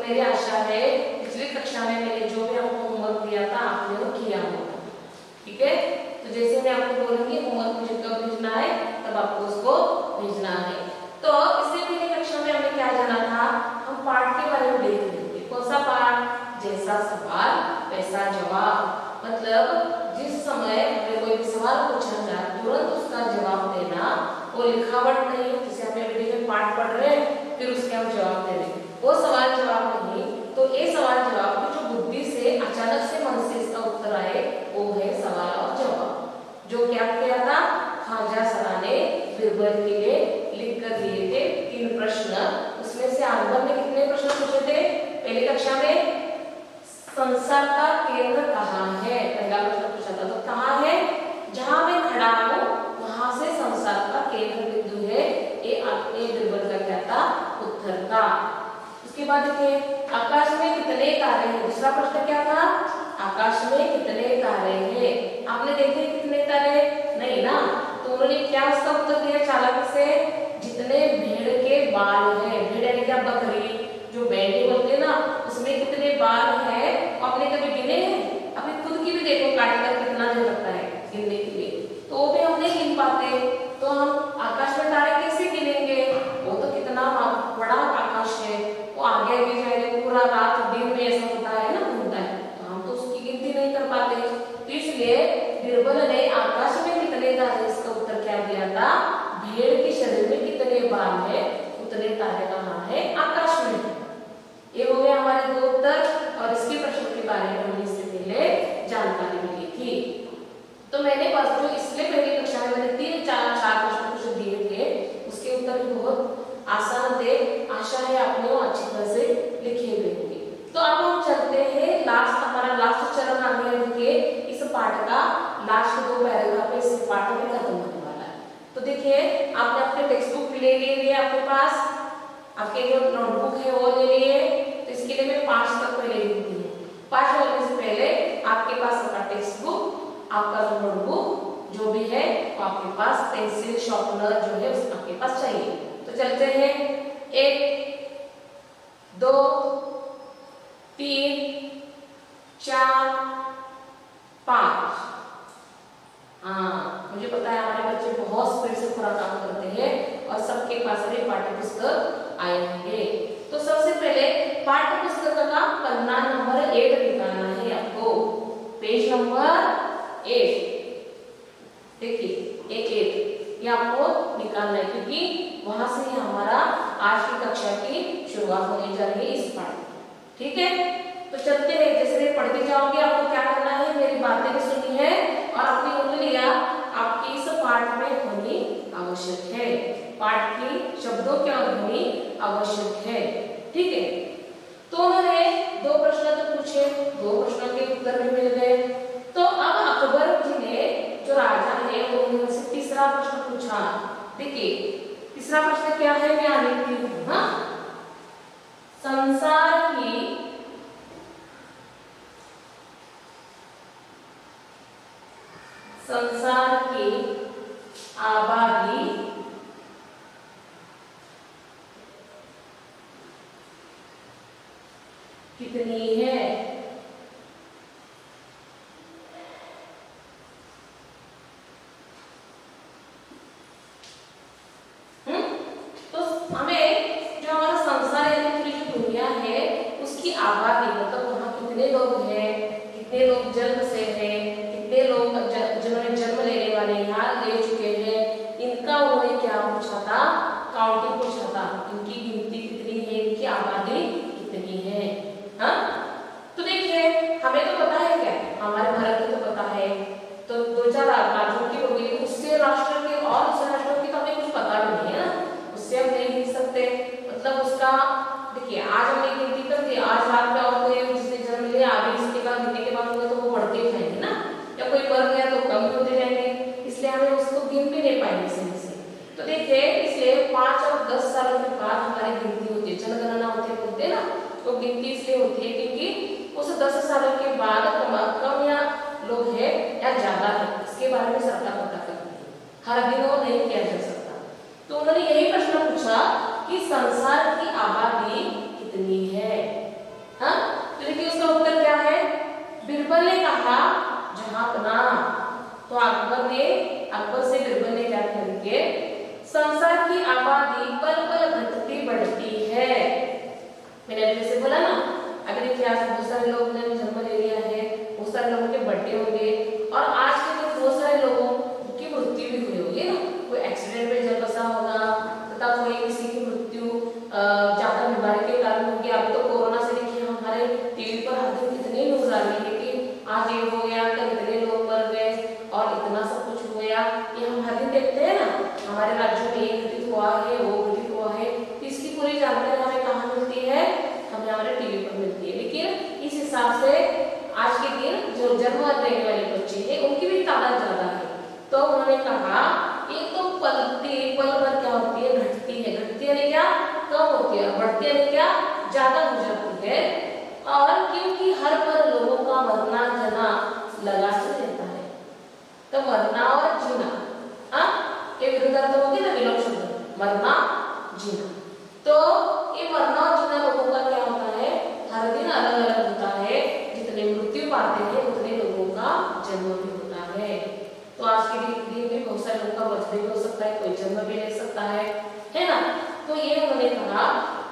मेरी आशा है पिछली कक्षा में मैंने जो भी आपको होमवर्क दिया था आपने वो किया होगा। ठीक है, तो जैसे मैं आपको बोलूंगी होमवर्क मुझे कब भेजना है तब आपको उसको भेजना है। तो इससे पहले कक्षा में हमें क्या जाना था, हम पाठ के बारे में देख रहे थे। कौन सा पाठ? जैसा सवाल वैसा जवाब। मतलब जिस समय हमें कोई सवाल पूछा जाए तुरंत उसका जवाब देना, वो लिखावट नहीं जिसे हम एवरीडे में पाठ पढ़ रहे हैं फिर उसके हम जवाब दे रहे हैं, वो सवाल जवाब नहीं। तो ये सवाल जवाब की जो बुद्धि से अचानक से मन से इसका उत्तर आए वो है सवाल और जवाब। जो क्या किया था, ख्वाजा सरा ने बीरबल के लिए लिख कर दिए थे 3 प्रश्न। उसमें से अकबर ने कितने प्रश्न पूछे थे पहली कक्षा में? संसार का केंद्र कहाँ है, पहला प्रश्न पूछा था। तो कहाँ है? जहां मैं खड़ा हूं वहां से संसार का केंद्र बिंदु है, ये बीरबल का क्या था उत्तर था। उसके बाद देखिए आकाश में कितने तारे हैं, दूसरा प्रश्न क्या था, आकाश में कितने तारे हैं। आपने देखे कितने तारे? नहीं ना, तो उन्होंने क्या उसका उत्तर दिया चालाकी से, जितने भेड़ के बाल हैं। भेड़ यानी क्या, बकरी जो बैठी होती है ना, उसमें कितने बाल है आपने कभी गिने हैं? अभी खुद की भी देखो काटकर कितना जो लगता है गिनने के लिए, तो वो भी हम नहीं गिन पाते। तो हम आकाश में तारे कैसे गिनेंगे? वो तो कितना बड़ा आकाश है, वो आगे आगे जाएगा, पूरा रात दिन में ऐसा होता है ना, घूमता है, तो हम तो उसकी गिनती नहीं कर पाते। तो इसलिए बीरबल ने आकाश में कितने तारे इसका उत्तर क्या दिया था, भेड़ के शरीर में कितने बाल है उतने तारे कहाँ है, आकाश में। ये हो गया हमारे 2 उत्तर। और इसके प्रश्न के बारे में हमें इससे पहले जानकारी मिली थी। तो मैंने बस जो इसलिए पहली कक्षा में मैंने 3-4 प्रश्न कुछ दिए थे, उसके उत्तर भी बहुत आसान थे। आशा है आपने वो अच्छी तरह से लिखे हुए होंगे। तो अब हम चलते हैं लास्ट, हमारा लास्ट चरण आ गया देखिए इस पाठ का, लास्ट 2 पैराग्राफ इस पाठ में खत्म होने वाला है। तो देखिए आपने अपने टेक्स्ट बुक ले लिए, आपके पास आपके जो नोटबुक है वो ले लिए। तो इसके लिए मैं 5 तक पहले लिखती हूँ। 5 बोलने से पहले आपके पास आपका टेक्स्ट बुक, आपका जो नोटबुक जो भी है वो आपके पास, पेंसिल शार्पनर जो है आपके पास चाहिए। तो चलते हैं 1 2 3 4 5। हाँ, मुझे पता है हमारे बच्चे बहुत स्पीड से पूरा काम करते हैं और सबके पास भी पाठ्य पुस्तक आए होंगे। तो सबसे पहले पाठ्य पुस्तक का पन्ना नंबर 8 निकालना है आपको, पेज नंबर 8। देखिए 8 ये आपको निकालना है क्योंकि वहां से हमारा आज की कक्षा की शुरुआत होने जा रही है इस पाठ। ठीक है, तो चलते हैं, जैसे पढ़ते जाओगे आपको क्या करना है, मेरी बातें भी सुनी है और अपनी उंगलियां आपकी इस पाठ में होनी आवश्यक है, पाठ की शब्दों की होनी आवश्यक है। ठीक है, तो उन्होंने 2 प्रश्न तो पूछे, 2 प्रश्नों के उत्तर भी मिल गए। तो अब अकबर जी ने जो राजा है वो उनसे तीसरा प्रश्न पूछा। देखिए तीसरा प्रश्न क्या है, मैं लिखती हूँ। हाँ, संसार की आबादी कितनी है? तो हमें जो हमारा संसार यानी पूरी जो दुनिया है उसकी आबादी, मतलब वहाँ कितने लोग हैं, कितने लोग जन्म से हैं, कितने लोग जिन्होंने जन्म लेने वाले यहाँ ले चुके हैं, इनका उन्होंने क्या पूछा था, काउंटिंग पूछा था, इनकी गिनती कितनी है, इनकी आबादी कितनी है। हाँ, तो देखिए हमें तो पता है क्या, हमारे भारत की तो पता है, तो 2-4 राज्यों की हो गई, उससे राष्ट्र के और दूसरे राष्ट्रों की तो हमें कुछ पता भी नहीं है ना, उससे हम नहीं लिख सकते। मतलब उसका देखिए आज हमने गिनती कर दी, आज रात में और कोई जिसने जन्म लिया अभी इसके बाद गिनती के बाद होगा तो वो बढ़ते ही जाएंगे ना, या कोई बढ़ गया तो कम होते जाएंगे, इसलिए हमें उसको गिन भी नहीं पाएंगे सही से। तो देखिए इसलिए 5 और 10 सालों के बाद हमारी गिनती होती है, जनगणना होती है बोलते हैं ना, तो गिनती इसलिए होती है क्योंकि उस 10 सालों के बाद कम या लोग है या ज्यादा है इसके बारे में सरकार पता करती है, हर दिन वो नहीं किया जा सकता। तो उन्होंने यही प्रश्न पूछा कि संसार की आबादी कितनी है। बीरबल ने कहा जहांपना। तो अकबर से बीरबल ने क्या करके संसार की आबादी पल पल घटती बढ़ती है। मैंने अभी जैसे बोला ना, अभी देखिए आज बहुत सारे लोग ने जन्म ले लिया है, बहुत सारे लोगों के बर्थडे होंगे और आज के दिन बहुत सारे लोगों की मृत्यु भी हुई होगी ना, कोई एक्सीडेंट में जल बसा होगा तथा कोई किसी की मृत्यु ज्यादा बीमारी के कारण होगी। अब तो कोरोना से देखिए हमारे टीवी पर हर दिन कितनी न्यूज आ रही है कि आज ये हो गया, कल इतने लोग मर गए और इतना सब कुछ हो गया। ये हम हर दिन देखते हैं ना, हमारे राज्य में ये घटित हुआ है, वो घटित हुआ है। इसकी पूरी जानकारी हमें कहाँ मिलती है? हमें हमारे टीवी पर मिलती है। लेकिन इस हिसाब से आज के दिन जो जन्म लेने वाले बच्चे हैं उनकी भी तादाद ज्यादा है। तो उन्होंने कहा एक तो पल भर क्या होती है? घटती है। घटती है क्या? कम होती है। बढ़ती है क्या? ज्यादा हो जाती है। और क्योंकि हर पल लोगों का मरना जना लगा से रहता है, तो मरना और जीना ये विरुद्धार्थ होगी ना, विलोम शब्द मरना जीना। तो ये मरना और जीना लोगों का क्या होता है? हर दिन अलग अलग होता है। जितने मृत्यु पाते हैं उतने लोगों का जन्म भी होता है। तो आज के दिन में बहुत सारे लोगों का बर्थडे भी हो सकता है, कोई जन्म भी ले सकता है ना। तो ये उन्होंने कहा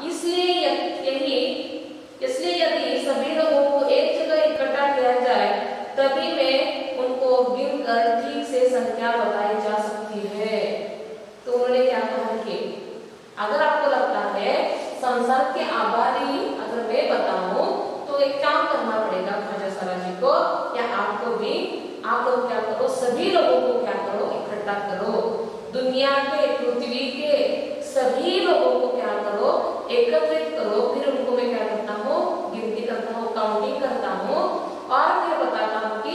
इसलिए यदि सभी लोगों को एक जगह इकट्ठा किया जाए तभी में उनको गिनकर ठीक से संख्या बताई जा सकती है। तो उन्होंने क्या कहा कि अगर आपको लगता है संसार की आबादी अगर मैं बताऊं तो एक काम करना पड़ेगा ख्वाजा सारा जी को या आपको भी। आप लोग क्या करो, सभी लोगों को क्या करो, इकट्ठा करो। दुनिया के, पृथ्वी के सभी लोगों को क्या करो, एकत्रित करो। फिर उनको मैं क्या करता हूँ? गिनती करता हूँ, काउंटिंग करता हूँ और फिर बताता हूँ कि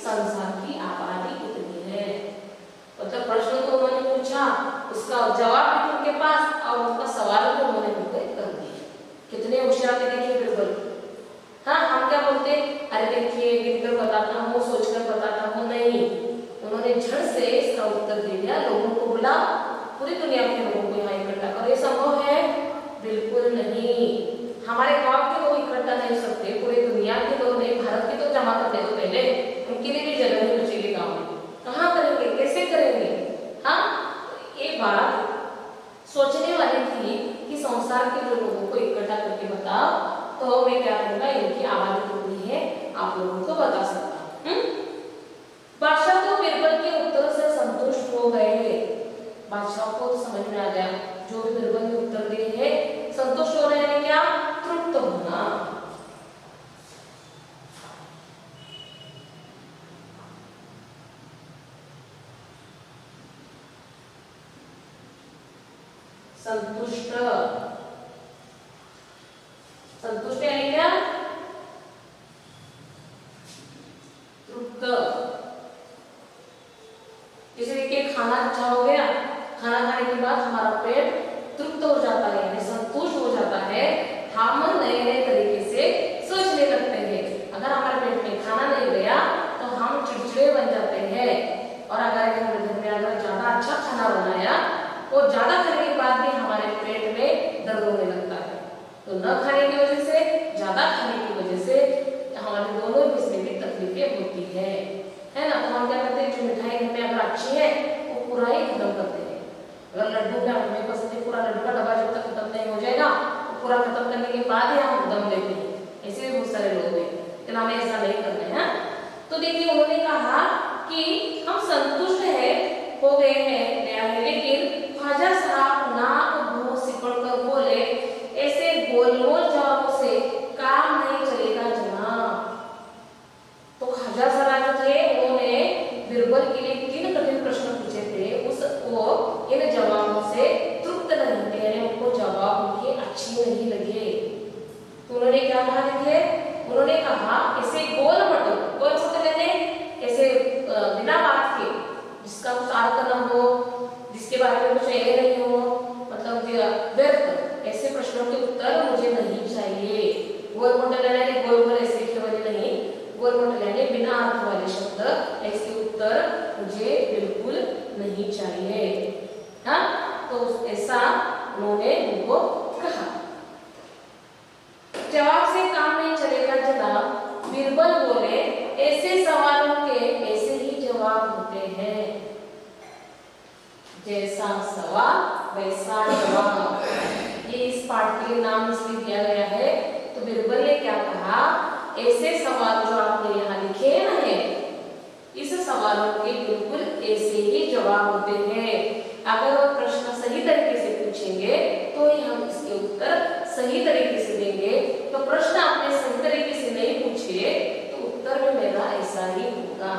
संसार की आबादी कितनी है। मतलब प्रश्न तो उन्होंने पूछा, उसका जवाब भी उनके पास और उनका सवाल भी उन्होंने उनको कर दिया। कितने होशियार थे देखिए बिरबल। हाँ, हम क्या बोलते, अरे देखिए गिनकर बताता हूँ, सोचकर बताता हूँ, नहीं। उन्होंने झट से इसका उत्तर दे दिया। लोगों को बोला, पूरी दुनिया के लोगों को यहाँ इकट्ठा करो। ये संभव है? बिल्कुल नहीं। हमारे गांव के लोग इकट्ठा नहीं हो सकते, पूरी दुनिया के लोग नहीं। भारत के तो जमा कर दे दो पहले, उनके लिए भी जगह नहीं बचेगी गाँव में। कहाँ करेंगे, कैसे करेंगे? हाँ, ये बात सोचने वाली थी कि संसार के जो लोगों को इकट्ठा करके बताओ तो मैं क्या करूंगा, इनकी आबादी कितनी है आप लोगों को बता सकता हूँ। बादशाह तो बीरबल के उत्तर से संतुष्ट हो गए। बादशाह को तो समझ में आ गया, जो भी बीरबल ने उत्तर दिए हैं संतुष्ट हो रहे हैं। क्या? तृप्त होना। संतुष्ट, संतुष्ट यानी क्या? तृप्त। जैसे देखिए खाना अच्छा हो गया, खाना खाने के बाद हमारा पेट तृप्त हो जाता है यानी संतुष्ट हो जाता है। हम नए नए तरीके से सोचने लगते हैं। अगर हमारे पेट में खाना नहीं गया तो हम चिड़चिड़े बन जाते हैं। और अगर हमारे घर में अगर ज्यादा अच्छा खाना बनाया और ज्यादा खाने के बाद भी हमारे पेट में दर्द होने लगता है, तो न खाने की वजह से, ज्यादा खाने की वजह से हमारे दोनों इसमें भी तकलीफें होती है ना। तो हम क्या करते हैं, जो मिठाई घर में अगर अच्छी है वो पूरा ही खत्म करते हैं। अगर लड्डू का हमें पसंद है, पूरा लड्डू का डब्बा जब तक खत्म नहीं हो जाएगा तो पूरा खत्म करने के बाद ही हम दम लेते हैं। ऐसे भी बहुत सारे लोग हैं, लेकिन हमें ऐसा नहीं करना है। तो देखिए उन्होंने कहा कि हम संतुष्ट हो गए हैं, लेकिन ख्वाजा साहब नाक मुंह सिकुड़कर बोले, ऐसे गोलमोल जवाबों से काम नहीं चलेगा जनाब। तो ख्वाजा साहब जो थे उन्होंने बीरबल के लिए 3 कठिन प्रश्न पूछे थे। वो इन जवाबों से तृप्त नहीं थे, यानी उनको जवाब उनके अच्छे नहीं लगे। तो उन्होंने क्या कहा थे? उन्होंने कहा ऐसे गोल मटोल यानी ऐसे बिना बात के, जिसका कुछ अर्थ न हो, जिसके बारे में कुछ ये नहीं हो, मतलब व्यर्थ ऐसे प्रश्नों के उत्तर मुझे नहीं चाहिए। गोल मोटल यानी गोल गोल ऐसे लिखे वाले नहीं, गोल मोटल यानी बिना अर्थ वाले शब्द, ऐसे उत्तर मुझे बिल्कुल नहीं चाहिए। हाँ, तो ऐसा उन्होंने उनको कहा। जवाब से काम नहीं चलेगा जनाब, बीरबल बोले वैसा जवाब, ये इस पाठ के लिए नाम इसलिए दिया गया है। तो बिरबल ने क्या कहा, ऐसे सवाल जो आपने यहाँ लिखे हैं ना, इस सवालों के बिल्कुल ऐसे ही जवाब होते हैं। अगर वो प्रश्न सही तरीके से पूछेंगे तो ही हम इसके उत्तर सही तरीके से देंगे। तो प्रश्न आपने सही तरीके से नहीं पूछे तो उत्तर में मेरा ऐसा ही होगा।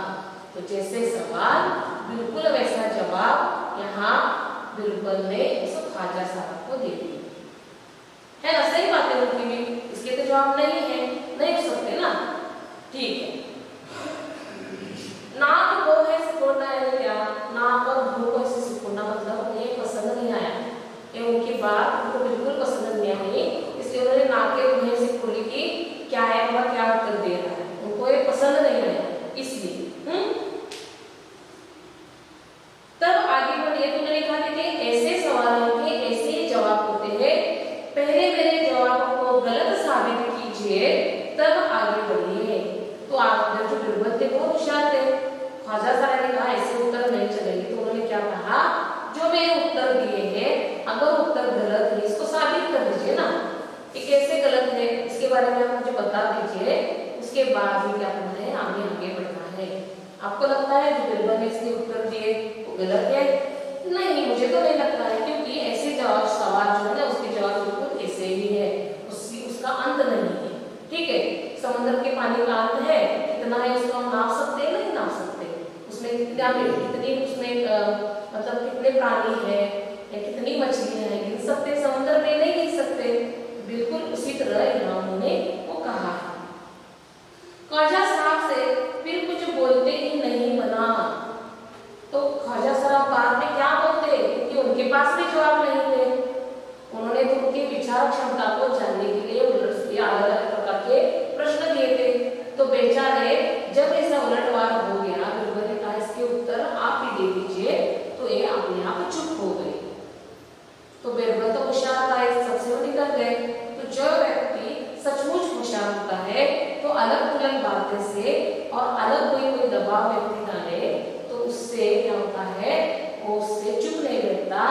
तो जैसे सवाल बिल्कुल वैसा जवाब यहाँ बिरबल ने ख्वाजा साहब को दे दिया है ना। सही बात है उनकी भी, इसके तो जवाब नहीं है, नहीं हो सकते ना। ठीक है, नाक को है सिकुड़ना है क्या, नाक और भू को ऐसे सिकुड़ना मतलब उन्हें पसंद नहीं आया, ये उनकी बात उनको बिल्कुल पसंद नहीं आई, इसलिए उन्होंने नाक के भू से सिकुड़ी कि क्या है वह क्या उत्तर दे रहा है, उनको ये पसंद नहीं आया इसलिए। तब आगे बढ़िए, तो मैंने कहा कि ऐसे सवालों के ऐसे जवाब होते हैं, पहले मेरे जवाब को गलत साबित कीजिए तब आगे बढ़िए। तो आप जो बिरबल थे वो होशियार थे, ख्वाजा साहब ने कहा ऐसे उत्तर नहीं चलेंगे, तो उन्होंने क्या कहा, जो मैंने उत्तर दिए हैं अगर उत्तर गलत है इसको साबित कर दीजिए ना, ये कैसे गलत है इसके बारे में आप मुझे बता दीजिए, उसके बाद ही क्या करना है, आगे आगे बढ़ना है। आपको लगता है जो बिरबल ने इसके उत्तर दिए वो गलत है? नहीं, मुझे तो नहीं लगता है, क्योंकि ऐसे जवाब सवाल जो है ना उसके जवाब बिल्कुल ऐसे ही है, उसका अंत नहीं है। ठीक है, समुद्र के पानी का अंत है, कितना है उसको हम नाप सकते हैं? नहीं नाप सकते। उसमें कितनी उसमें मतलब कितने प्राणी हैं या कितनी मछलियां हैं, गिन सकते? समुद्र में नहीं गिन सकते। बिल्कुल उसी तरह यहाँ उन्होंने वो कहा है। ख्वाजा साहब से फिर कुछ बोलते ही नहीं बना, तो ख्वाजा साहब बाद में क्या बोलते, क्योंकि उनके पास भी जवाब नहीं थे। उन्होंने तो उनकी विचार क्षमता को जानने के लिए अलग अलग प्रकार के प्रश्न दिए थे। तो बेचारे जब ऐसा उलटवार हो गया, बिरबल ने कहा इसके उत्तर आप ही दे दीजिए, तो ये अपने आप चुप हो गए। तो बिरबल तो होशियार था, सबसे वो निकल गए। तो जो व्यक्ति सचमुच होशियार होता है तो अलग अलग बातें से और अलग कोई दबाव व्यक्ति डाले तो उससे क्या होता है, वो उससे चुप नहीं रहता,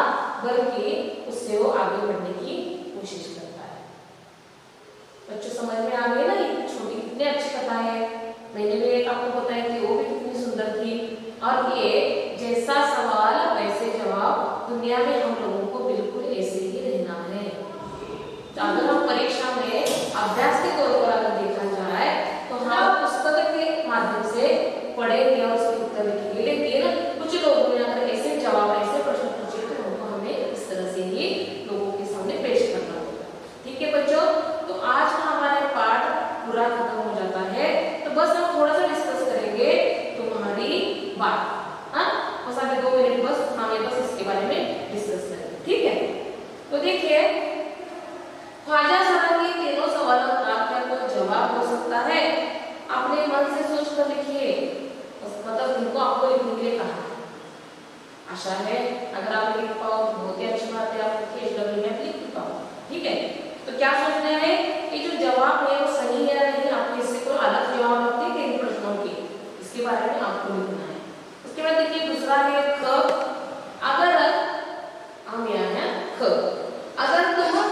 बल्कि उससे वो आगे बढ़ने की कोशिश करता है। बच्चों समझ में आ गई ना, ये छोटी कितनी अच्छी कथा है। मैंने भी एक आपको बताई थी, वो भी कितनी सुंदर थी। और ये जैसा सवाल वैसे जवाब, दुनिया में हम लोगों को बिल्कुल ऐसे ही रहना है। तो अगर हम परीक्षा में अभ्यास के तौर पर अगर देखा जाए तो हम पुस्तक के माध्यम से पढ़ेंगे और उसके उत्तर लिखेंगे, लेकिन कुछ लोगों ने अगर ऐसे जवाब ऐसे प्रश्न पूछे तो उनको हमें इस तरह से ही लोगों के सामने पेश करना होगा। ठीक है बच्चों, तो आज का हमारा पाठ पूरा खत्म हो जाता है। तो बस हम थोड़ा सा डिस्कस करेंगे तुम्हारी बात, बस अभी 2 मिनट बस हमें बस इसके बारे में डिस्कस करेंगे। ठीक है, तो देखिए ख्वाजा साहब के तीनों सवालों का क्या कोई जवाब हो सकता है? अपने मन से सोच कर लिखिए, मतलब इनको आपको लिखने के लिए कहा। आशा है अगर आप लिख पाओ तो बहुत ही अच्छी बात है, आप लिखिए में लिख पाओ। ठीक है, तो क्या सोचना है कि जो जवाब है वो सही है या नहीं, आपके इससे कोई अलग जवाब होते हैं इन प्रश्नों के, इसके बारे में आपको लिखना है। उसके बाद देखिए दूसरा है ख। अगर हम यहाँ है ख, अगर तुम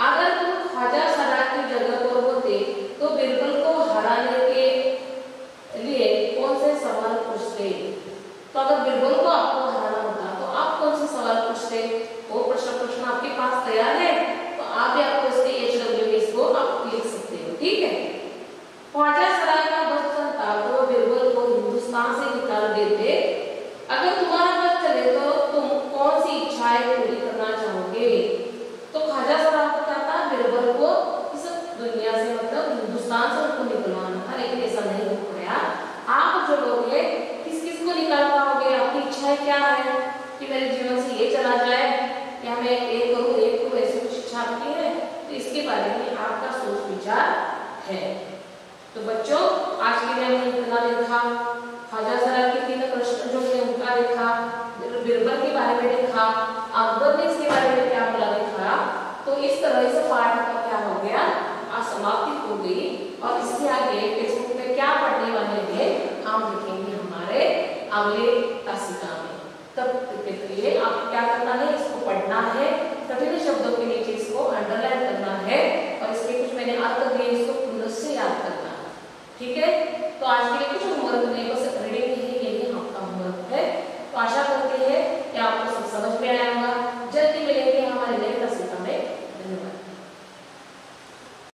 अगर तुम ख्वाजा साहब की जगह पर होते तो बिरबल को हराने के लिए कौन से सवाल पूछते? तो अगर बिरबल को आपको हराना होता तो आप कौन से सवाल पूछते? वो प्रश्न आपके पास तैयार है, तो आप भी आपको इसके HWS को आप लिख सकते हो। ठीक है, ख्वाजा साहब का बस चलता तो बिरबल को हिंदुस्तान से निकाल देते। अगर तुम्हारा बस चले तो तुम कौन सी इच्छाएं पूरी करना चाहोगे? तो ख्वाजा साहब को क्या था, बिरबल को इस दुनिया से मतलब हिंदुस्तान से उनको निकलवाना था, लेकिन ऐसा नहीं हो पाया। आप जो लोग हैं किस किस को निकाल पाओगे? आपकी इच्छाएं क्या है कि मेरे जीवन से ये चला जाए या मैं एक करूँ ऐसी कुछ इच्छा आपकी है? तो इसके बारे में आपका सोच विचार है। तो बच्चों आज के लिए हमने इतना देखा, ख्वाजा साहब के 3 प्रश्न जो है उनका देखा, बिरबल के बारे में देखा, अकबर ने इसके बारे में क्या बोला देखा। तो इस तरह से पाठ का क्या हो गया, आज समाप्ति हो गई। और इसके आगे टेक्स्ट बुक में क्या पढ़ने वाले हैं हम देखेंगे हमारे अगले तासिका में। तब के लिए आपको क्या करना है, इसको पढ़ना है, कठिन शब्दों के नीचे इसको अंडरलाइन करना है और इसके कुछ मैंने अर्थ दिए, इसको पुनः से याद करना है। ठीक है, तो आज के लिए कुछ होमवर्क नहीं, बस रीडिंग ही यही आपका होमवर्क है। तो आशा करते हैं कि आपको सब समझ में आया